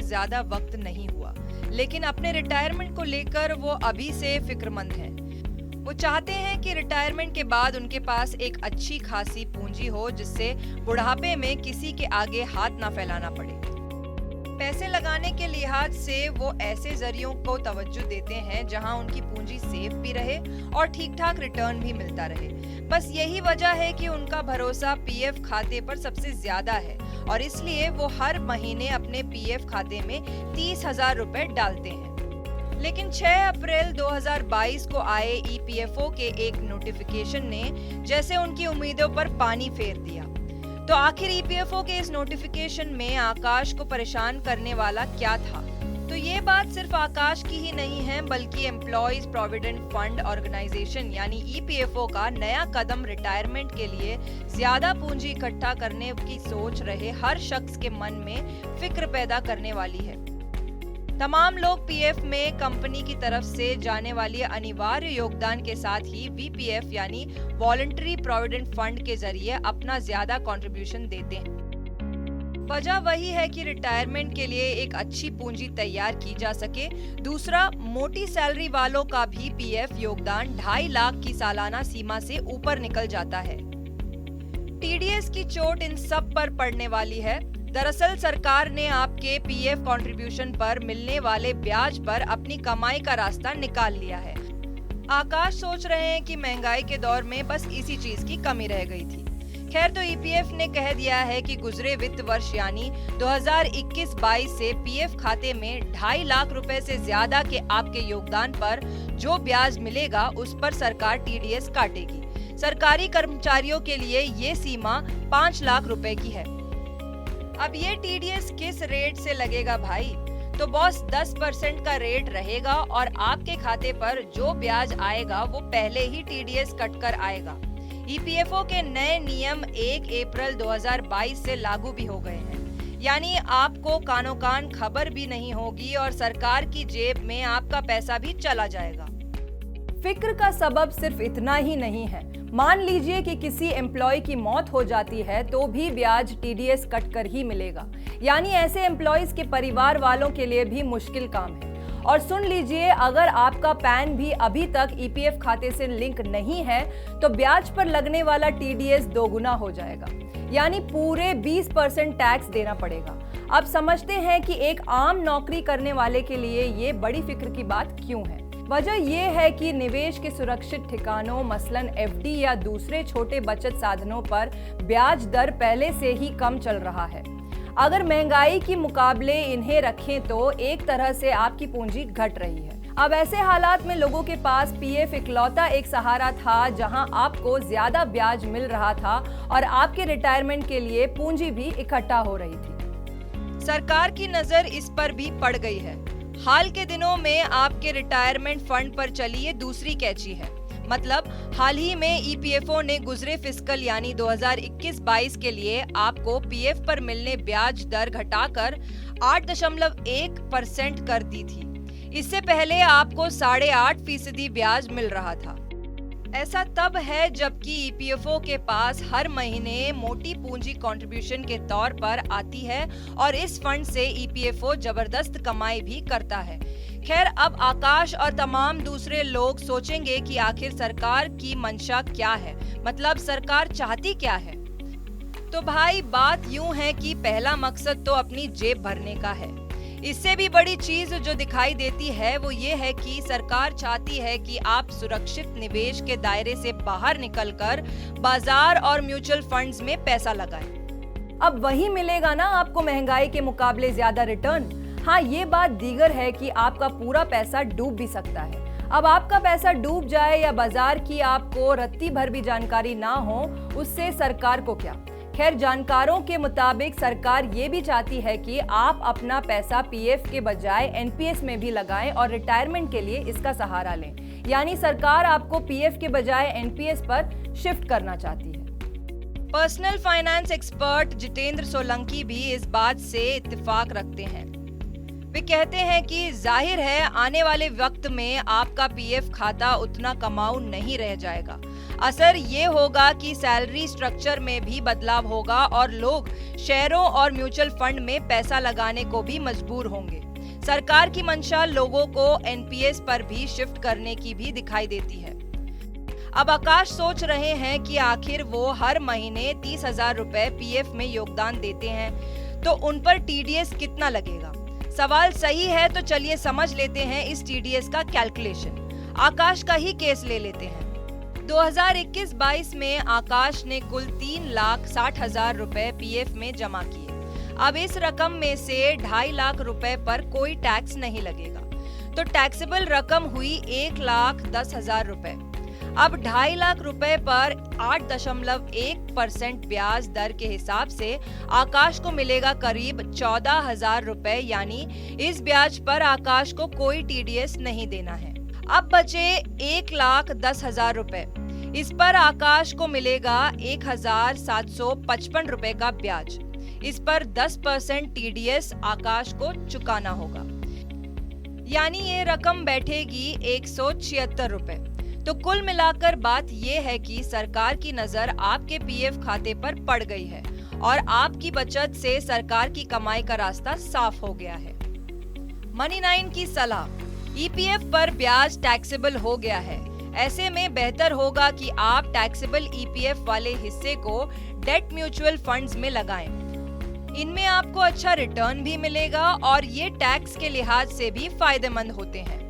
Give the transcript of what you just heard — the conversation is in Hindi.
ज्यादा वक्त नहीं हुआ, लेकिन अपने रिटायरमेंट को लेकर वो अभी से फिक्रमंद हैं। वो चाहते हैं कि रिटायरमेंट के बाद उनके पास एक अच्छी खासी पूंजी हो, जिससे बुढ़ापे में किसी के आगे हाथ ना फैलाना पड़े। पैसे लगाने के लिहाज से वो ऐसे जरियों को तवज्जो देते हैं जहां उनकी पूंजी सेफ भी रहे और ठीक ठाक रिटर्न भी मिलता रहे। बस यही वजह है कि उनका भरोसा पीएफ खाते पर सबसे ज्यादा है और इसलिए वो हर महीने अपने पीएफ खाते में 30,000 रुपए डालते हैं। लेकिन 6 अप्रैल 2022 को आए ईपीएफओ के एक नोटिफिकेशन ने जैसे उनकी उम्मीदों पर पानी फेर दिया। तो आखिर ईपीएफओ के इस नोटिफिकेशन में आकाश को परेशान करने वाला क्या था? तो ये बात सिर्फ आकाश की ही नहीं है, बल्कि एम्प्लॉइज प्रोविडेंट फंड ऑर्गेनाइजेशन यानी ईपीएफओ का नया कदम रिटायरमेंट के लिए ज्यादा पूंजी इकट्ठा करने की सोच रहे हर शख्स के मन में फिक्र पैदा करने वाली है। तमाम लोग पीएफ में कंपनी की तरफ से जाने वाली अनिवार्य योगदान के साथ ही वीपीएफ यानी वॉलंटरी प्रोविडेंट फंड के जरिए अपना ज्यादा कंट्रीब्यूशन देते हैं। वजह वही है कि रिटायरमेंट के लिए एक अच्छी पूंजी तैयार की जा सके। दूसरा, मोटी सैलरी वालों का भी पीएफ योगदान 2.5 लाख की सालाना सीमा से ऊपर निकल जाता है। टीडीएस की चोट इन सब पर पड़ने वाली है। दरअसल सरकार ने आपके पीएफ कंट्रीब्यूशन पर मिलने वाले ब्याज पर अपनी कमाई का रास्ता निकाल लिया है। आकाश सोच रहे हैं कि महंगाई के दौर में बस इसी चीज की कमी रह गई थी। खैर, तो ईपीएफ ने कह दिया है कि गुजरे वित्त वर्ष यानी 2021-22 से पीएफ खाते में 2.5 लाख रुपए से ज्यादा के आपके योगदान पर जो ब्याज मिलेगा उस पर सरकार टीडीएस काटेगी। सरकारी कर्मचारियों के लिए ये सीमा 5 लाख रुपए की है। अब ये टीडीएस किस रेट से लगेगा भाई? तो बॉस 10% का रेट रहेगा और आपके खाते पर जो ब्याज आएगा वो पहले ही टीडीएस कट कर आएगा। ईपीएफओ के नए नियम 1 अप्रैल 2022 से लागू भी हो गए हैं, यानी आपको कानो कान खबर भी नहीं होगी और सरकार की जेब में आपका पैसा भी चला जाएगा। फिक्र का सबब सिर्फ इतना ही नहीं है। मान लीजिए कि किसी एम्प्लॉय की मौत हो जाती है तो भी ब्याज टीडीएस कट कर ही मिलेगा, यानी ऐसे एम्प्लॉयज के परिवार वालों के लिए भी मुश्किल काम है। और सुन लीजिए, अगर आपका पैन भी अभी तक ईपीएफ खाते से लिंक नहीं है तो ब्याज पर लगने वाला टीडीएस 2 गुना हो जाएगा, यानी पूरे 20% टैक्स देना पड़ेगा। अब समझते हैं कि एक आम नौकरी करने वाले के लिए ये बड़ी फिक्र की बात क्यों है। वजह यह है कि निवेश के सुरक्षित ठिकानों मसलन एफडी या दूसरे छोटे बचत साधनों पर ब्याज दर पहले से ही कम चल रहा है। अगर महंगाई के मुकाबले इन्हें रखें तो एक तरह से आपकी पूंजी घट रही है। अब ऐसे हालात में लोगों के पास पीएफ इकलौता एक सहारा था जहां आपको ज्यादा ब्याज मिल रहा था और आपके रिटायरमेंट के लिए पूंजी भी इकट्ठा हो रही थी। सरकार की नजर इस पर भी पड़ गई है। हाल के दिनों में आपके रिटायरमेंट फंड पर चली ये दूसरी कैची है। मतलब हाल ही में ईपीएफओ ने गुजरे फिस्कल यानी 2021-22 के लिए आपको पीएफ पर मिलने ब्याज दर घटाकर 8.1% कर दी थी। इससे पहले आपको 8.5% ब्याज मिल रहा था। ऐसा तब है जबकि ईपीएफओ के पास हर महीने मोटी पूंजी कंट्रीब्यूशन के तौर पर आती है और इस फंड से ईपीएफओ जबरदस्त कमाई भी करता है। खैर, अब आकाश और तमाम दूसरे लोग सोचेंगे कि आखिर सरकार की मंशा क्या है, मतलब सरकार चाहती क्या है। तो भाई बात यूं है कि पहला मकसद तो अपनी जेब भरने का है। इससे भी बड़ी चीज जो दिखाई देती है वो ये है कि सरकार चाहती है कि आप सुरक्षित निवेश के दायरे से बाहर निकलकर बाजार और म्यूचुअल फंड्स में पैसा लगाएं। अब वही मिलेगा ना आपको महंगाई के मुकाबले ज्यादा रिटर्न। हाँ, ये बात दीगर है कि आपका पूरा पैसा डूब भी सकता है। अब आपका पैसा डूब जाए या बाजार की आपको रत्ती भर भी जानकारी ना हो, उससे सरकार को क्या। खैर, जानकारों के मुताबिक सरकार ये भी चाहती है कि आप अपना पैसा पीएफ के बजाय एनपीएस में भी लगाएं और रिटायरमेंट के लिए इसका सहारा लें, यानी सरकार आपको पीएफ के बजाय एनपीएस पर शिफ्ट करना चाहती है। Personal finance expert Jitendra Solanki भी इस बात से इत्तेफाक रखते हैं। वे कहते हैं कि जाहिर है आने वाले वक्त में आपका पीएफ खाता उतना कमाऊ नहीं रह जाएगा। असर ये होगा कि सैलरी स्ट्रक्चर में भी बदलाव होगा और लोग शेयरों और म्यूचुअल फंड में पैसा लगाने को भी मजबूर होंगे। सरकार की मंशा लोगों को एनपीएस पर भी शिफ्ट करने की भी दिखाई देती है। अब आकाश सोच रहे हैं कि आखिर वो हर महीने 30,000 रुपए पीएफ में योगदान देते हैं तो उन पर टीडीएस कितना लगेगा। सवाल सही है तो चलिए समझ लेते हैं इस टीडीएस का कैलकुलेशन। आकाश का ही केस ले लेते हैं। 2021-22 में आकाश ने कुल 3,60,000 रुपए पीएफ में जमा किए। अब इस रकम में से 2.5 लाख रुपए पर कोई टैक्स नहीं लगेगा, तो टैक्सेबल रकम हुई 1,10,000 रुपए। अब 2.5 लाख रुपए पर 8.1% ब्याज दर के हिसाब से आकाश को मिलेगा करीब 14,000 रुपए, यानी इस ब्याज पर आकाश को कोई टीडीएस नहीं देना है। अब बचे 1,10,000 रुपए। इस पर आकाश को मिलेगा 1,755 रुपए का ब्याज। इस पर 10% टीडीएस आकाश को चुकाना होगा, यानी ये रकम बैठेगी 176 रुपए। तो कुल मिलाकर बात ये है कि सरकार की नजर आपके पीएफ खाते पर पड़ गई है और आपकी बचत से सरकार की कमाई का रास्ता साफ हो गया है। मनी 9 की सलाह, ईपीएफ पर ब्याज टैक्सेबल हो गया है। ऐसे में बेहतर होगा कि आप टैक्सेबल ईपीएफ वाले हिस्से को डेट म्यूचुअल फंड्स में लगाएं। इनमें आपको अच्छा रिटर्न भी मिलेगा और ये टैक्स के लिहाज से भी फायदेमंद होते हैं।